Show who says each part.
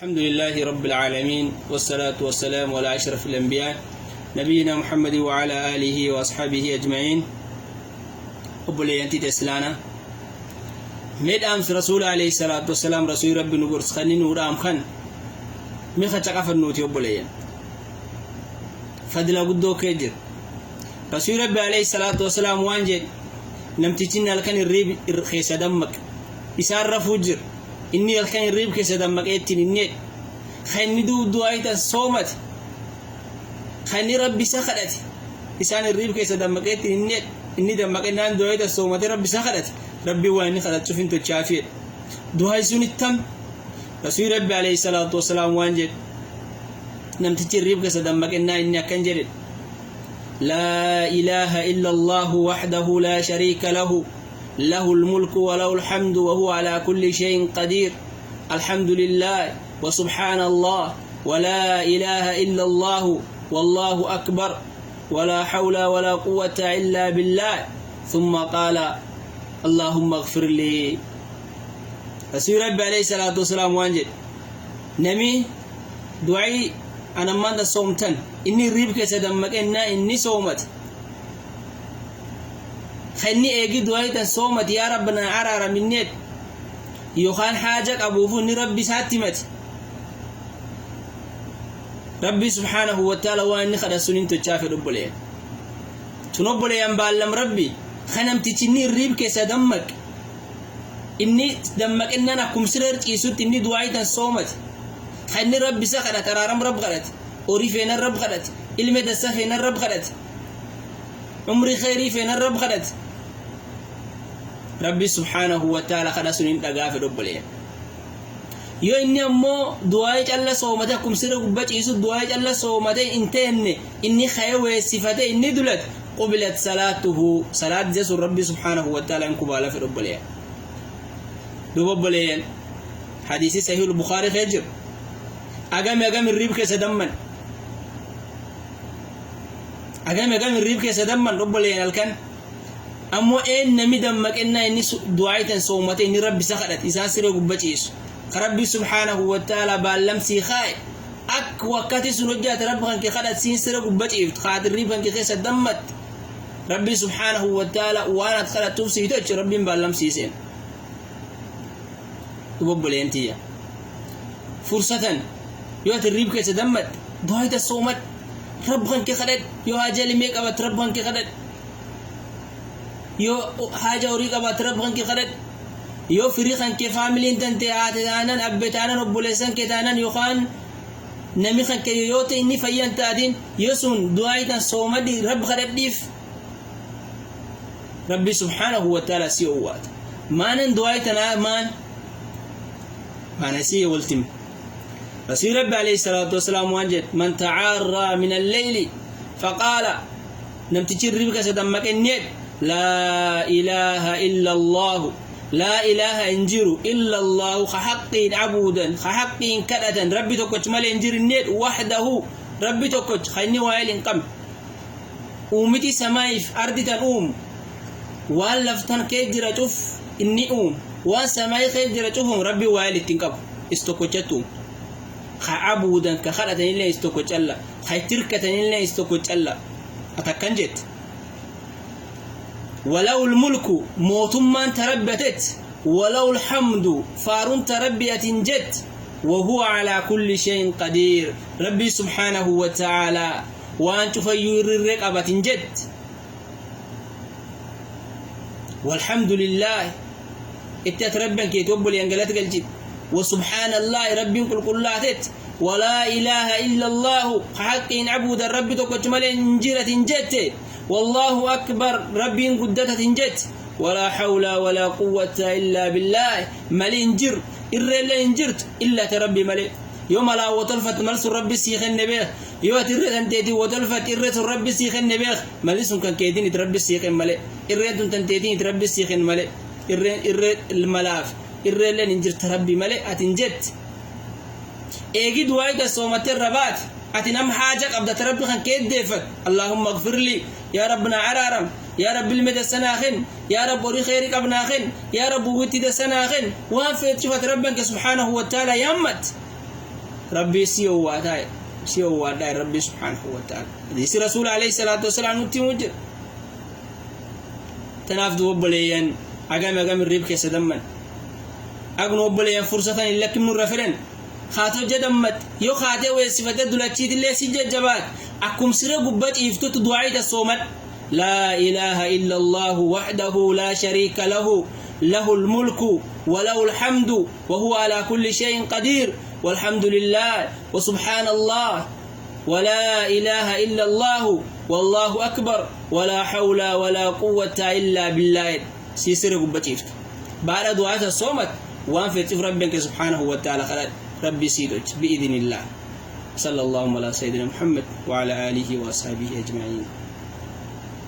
Speaker 1: الحمد لله رب العالمين والصلاة والسلام على أشرف الأنبياء نبينا محمد وعلى آله وأصحابه أجمعين. أبولي أنت تسلانا ميد أمس رسول عليه الصلاة والسلام رسول ربي نقرس خنين ورام خن ميخا تقف النوتي أبولي فضل قدو كيجر رسول ربي عليه الصلاة والسلام وانجد نمتجين لكن الريب خيس دمك يسار رفوجر إني الكن الريب كيس دمك إتين إني خني دعاء الصومت خني ربي سخرت إنسان الريب كيس دمك إتين إني دمك إنان دعاء الصومت ربي سخرت ربي واني خلت شوفين تشافير دعاء سون التم رسول ربي عليه الصلاة والسلام وانجد نمتجين الريب كيس دمك إني أكنجرد لا إله إلا الله وحده لا شريك له له الملك وله الحمد وهو على كل شيء قدير الحمد لله وسبحان الله ولا إله إلا الله والله أكبر ولا حول ولا قوة إلا بالله ثم قال اللهم اغفر لي. رسول ربي عليه الصلاة والسلام وانجد نمي دعي أنا ما صومتن إني ريبك سدمك إني صومت خني أجي دعيت صومت يا ربنا عرر منيت يخان حاجك أبو فني ربي ساتمت ربي سبحانه وتعالى واني خد سنين تشافي ربولي تنبولي ينبالم ربي خنم تشني ريبك سدمك إني دمك إننا كمسرر يسوت إني دعيت صومت خني ربي سخنا ترارم رب غلط أوري فين الرب غلط علم دسا فين الرب غلط عمري خيري فين الرب غلط ربي سبحانه وتعالى خلاص ننتقى رب لي يو إني أمو دعاء الله صومتكم سر قبّت يسوع دعاء الله صومتي إني خيوة صفته إني دلت قبلت صلاته صلاة جسر ربي سبحانه وتعالى إنكم على في رب لي رب لي حديث صحيح البخاري خير أقام الريب كسدمن أقام الريب كسدمن رب لي الكن أمو إن نمي دمك إني دعاء صومتي إني ربي سخرت إذا سر قبّت يسوع ربي سبحانه وتعالى باللم سيخاي أك وقت سنجات ربك كخدت سين سر قبّت يفت خاطر ريبك كسدمت ربي سبحانه وتعالى وأنا دخلت توفي تج ربي باللم سيسين رب لي أنتيا فرصة يوت الريب كسدمت دعاء الصومت ربك كخدت يو أجل ميك أبت ربك كخدت يو حاجة أوريك أبت ربك كخدت يو فريقاً كفاميلي تنتي عاتدانان أبتانان وبوليسان كتانان يخان نميخاً كيوت إني فيان تادين يسون دعايتان صومدي رب خدت ديف ربي سبحانه وتعالى سيوات مانن دعايتان ما نسيه والتم رسول ربي عليه الصلاة والسلام وانجد من تعارى من الليل فقال نمتجر ربك سدمك النيت لا إله إلا الله لا إله إنجيرو إلا الله خحقين عبودا خحقين كددا ربي تكوش مال إنجير النيت وحده ربي تكوش خيني وايلين قم أومتي سمايف أرضي تنوم واللفتن كيجرة تف إني وسماي كيجرة تفهم ربي وايلين تنقب استكوشتهم خعبودا كخلة إلا استكوش الله خيتركة إلا استكوش الله أتكنجت ولو الملك موتمان تربتت ولو الحمد فارون تربية جت وهو على كل شيء قدير ربي سبحانه وتعالى وأن تفير الرقبة جت والحمد لله اتتربن كي تقبل ينقلت الجد وسبحان الله ربي كل تت ولا إله إلا الله حق عبود الرب تكتمل انجرة جت والله أكبر ربي قدتة جت ولا حول ولا قوة إلا بالله ملي انجر إلا انجرت إلا تربي ملي يوم لا وتلفت ملس ربي سيخ النبيه يوم تريد أن تأتي وتلفت إرت ربي سيخ النبيه ملس كان كيدين تربي سيخ ملي إرت أن تأتي تربي سيخ ملي إرت الملاف إرت انجرت ربي ملي أتنجت أجد وايد صومت الربات أتنام حاجك أبدا تربي خان كيد ديفت اللهم اغفر لي يا ربنا عرارم يا رب المدى سناخن يا رب وري خيرك ابناخن يا رب وتي سناخن وان في شفت ربك سبحانه وتعالى يمت ربي سيو واتاي ربي سبحانه وتعالى دي رسول عليه الصلاة والسلام نتي تنافد وبليان أقام الريب كيس دمن أقن وبليان فرصة إلا كم نرفرن خاطر جدمت يو خاطر ويصفة دولتشيت اللي سجد جبات أكم سر قبت إفتوت دعاء الصومت لا إله إلا الله وحده لا شريك له له الملك وله الحمد وهو على كل شيء قدير والحمد لله وسبحان الله ولا إله إلا الله والله أكبر ولا حول ولا قوة إلا بالله سيسر قبتيفت بعد دعاء الصومت وان في ربك سبحانه وتعالى خلال ربي سيدوج بإذن الله صلى الله على سيدنا محمد وعلى آله وأصحابه أجمعين.